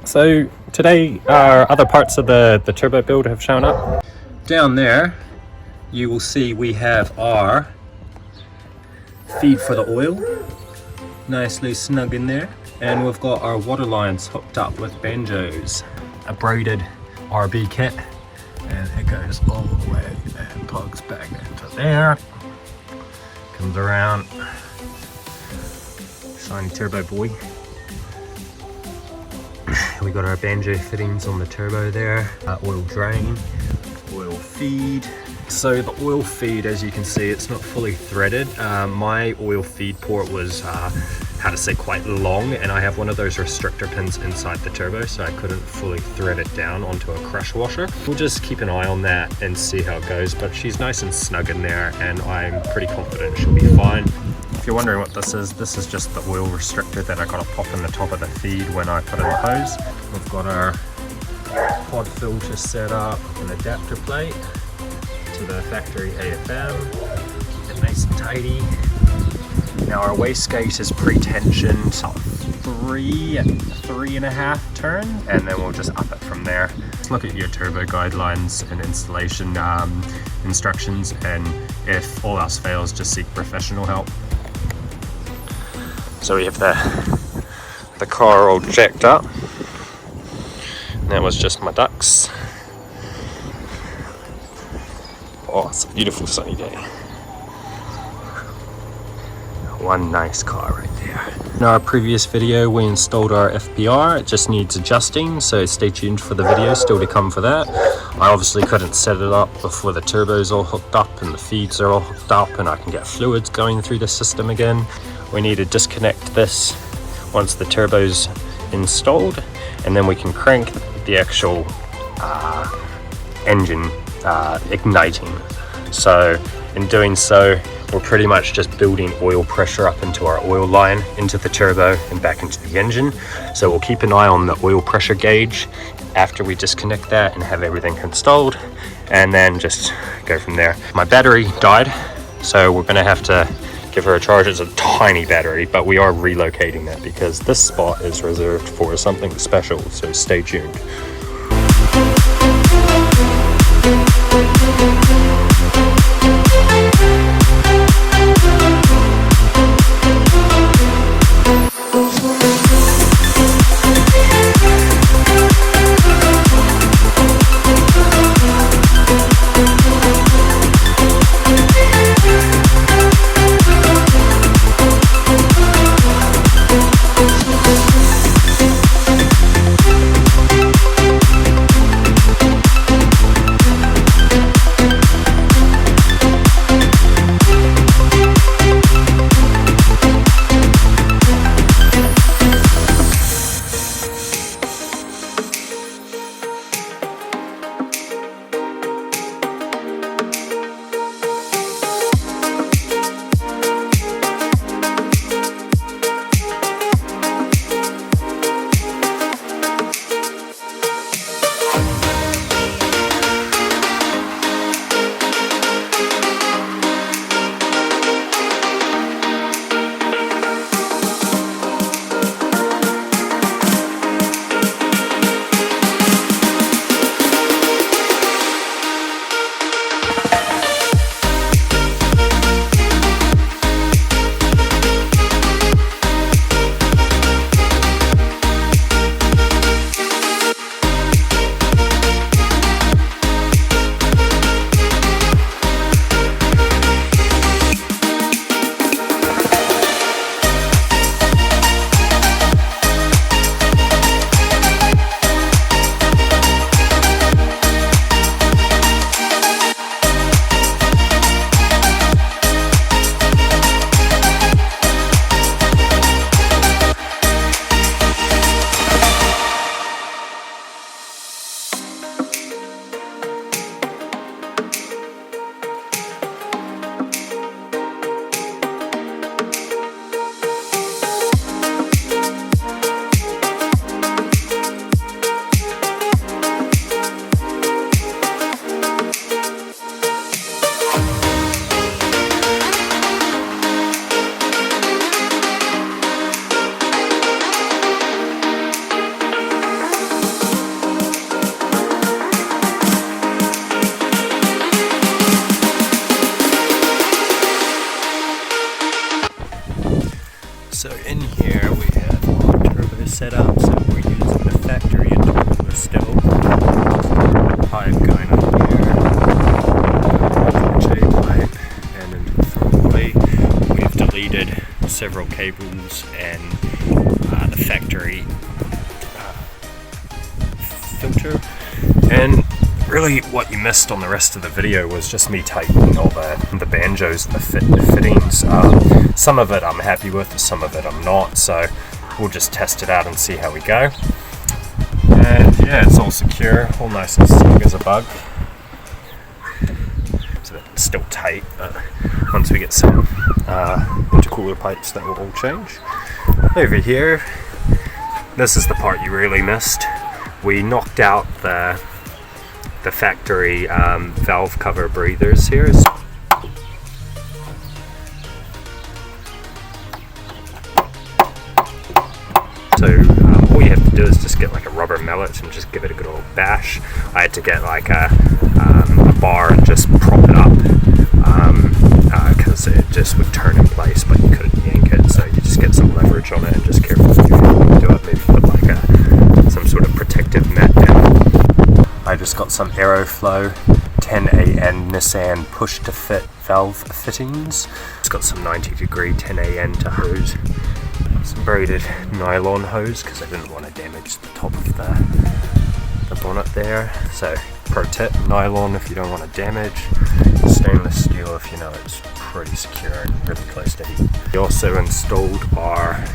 So today other parts of the turbo build have shown up. Down there you will see we have our feed for the oil, nicely snug in there, and we've got our water lines hooked up with banjos, a braided RB kit, and it goes all the way and plugs back into there, comes around, shiny turbo boy. We got our banjo fittings on the turbo there, oil drain, oil feed. So the oil feed, as you can see, it's not fully threaded. My oil feed port was, how to say, quite long, and I have one of those restrictor pins inside the turbo, so I couldn't fully thread it down onto a crush washer. We'll just keep an eye on that and see how it goes, but she's nice and snug in there, and I'm pretty confident she'll be fine. If you're wondering what this is just the oil restrictor that I got to pop in the top of the feed when I put in the hose. We've got our pod filter set up, an adapter plate to the factory AFM, and nice and tidy. Now our wastegate is pre-tensioned 3.5 turns, and then we'll just up it from there. Let's look at your turbo guidelines and installation instructions, and if all else fails, just seek professional help. So we have the car all jacked up. And that was just my ducks. Oh, it's a beautiful sunny day. One nice car right there. In our previous video, we installed our FPR. It just needs adjusting, so stay tuned for the video still to come for that. I obviously couldn't set it up before the turbo's all hooked up and the feeds are all hooked up and I can get fluids going through the system again. We need to disconnect this once the turbo's installed, and then we can crank the actual engine igniting. So in doing so, we're pretty much just building oil pressure up into our oil line, into the turbo and back into the engine. So we'll keep an eye on the oil pressure gauge after we disconnect that and have everything installed, and then just go from there. My battery died, so we're gonna have to give her a charge. It's a tiny battery, but we are relocating that because this spot is reserved for something special, so stay tuned. So in here we have our turbo set up, so we're using the factory intercooler still. The pipe going up here, J pipe, and into the throttle body. We've deleted several cables and the factory filter. And really what you missed on the rest of the video was just me tightening all the banjos and the fittings. Some of it I'm happy with, some of it I'm not, so we'll just test it out and see how we go. And yeah, it's all secure, all nice and snug as a bug. It's a bit still tight, but once we get some intercooler pipes, that will all change. Over here, this is the part you really missed. We knocked out the factory valve cover breathers here. So all you have to do is just get like a rubber mallet and just give it a good old bash. I had to get like a bar and just prop it up because it just would turn in place, but you couldn't yank it. So you just get some leverage on it and just carefully do it. Maybe put like some sort of protective mat down. I just got some Aeroflow 10AN Nissan push to fit valve fittings. It's got some 90-degree 10AN to hose. Some braided nylon hose because I didn't want to damage the top of the bonnet there. So pro tip, nylon if you don't want to damage, stainless steel if you know it's pretty secure and really close to heat. We also installed our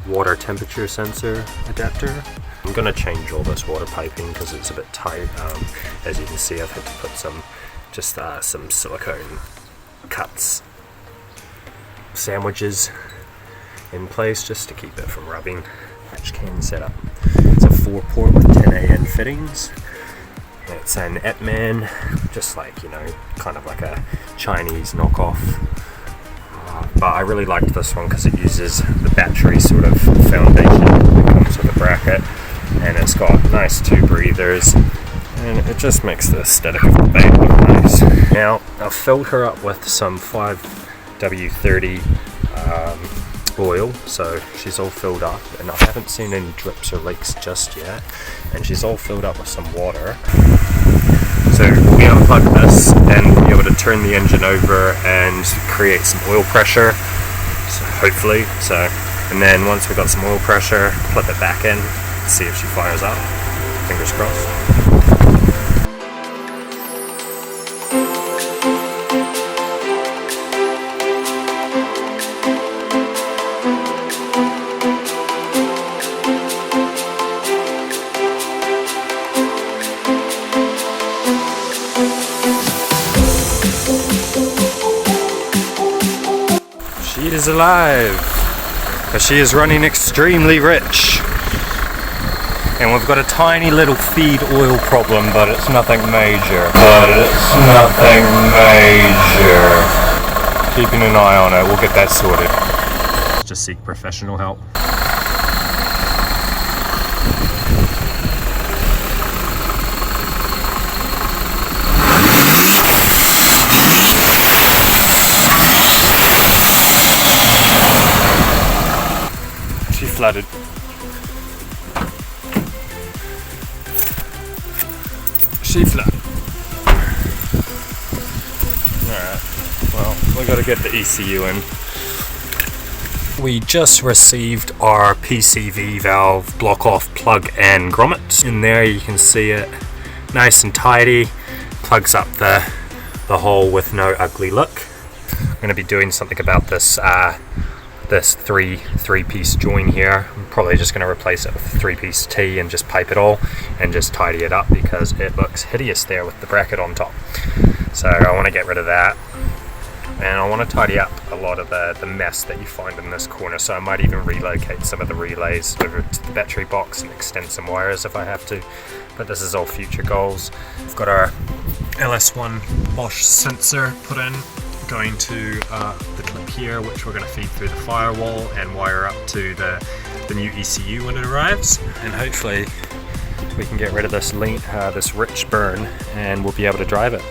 water temperature sensor adapter. I'm going to change all this water piping because it's a bit tight. As you can see, I've had to put some silicone cuts sandwiches in place just to keep it from rubbing. Hatch can setup. It's a 4-port with 10AN fittings. It's an Etman, just like, you know, kind of like a Chinese knockoff. But I really liked this one because it uses the battery sort of foundation that comes with a bracket, and it's got nice 2 breathers, and it just makes the aesthetic of the bait look nice. Now I've filled her up with some 5W30 oil, so she's all filled up, and I haven't seen any drips or leaks just yet, and she's all filled up with some water. So we unplug this and we'll be able to turn the engine over and create some oil pressure, so hopefully. And then once we've got some oil pressure, flip it back in, see if she fires up. Fingers crossed. She is alive, but she is running extremely rich. And we've got a tiny little feed oil problem, but it's nothing major. Keeping an eye on it, we'll get that sorted. Just seek professional help. She flooded. She flooded. Alright, well, we gotta get the ECU in. We just received our PCV valve block off plug and grommet. In there you can see it nice and tidy. Plugs up the hole with no ugly look. I'm gonna be doing something about this this three-piece join here. I'm probably just going to replace it with a 3-piece T and just pipe it all and just tidy it up because it looks hideous there with the bracket on top. So I want to get rid of that, and I want to tidy up a lot of the mess that you find in this corner. So I might even relocate some of the relays over to the battery box and extend some wires if I have to, but this is all future goals. We've got our LS1 Bosch sensor put in, going to the clip here, which we're going to feed through the firewall and wire up to the new ECU when it arrives, and hopefully we can get rid of this rich burn and we'll be able to drive it.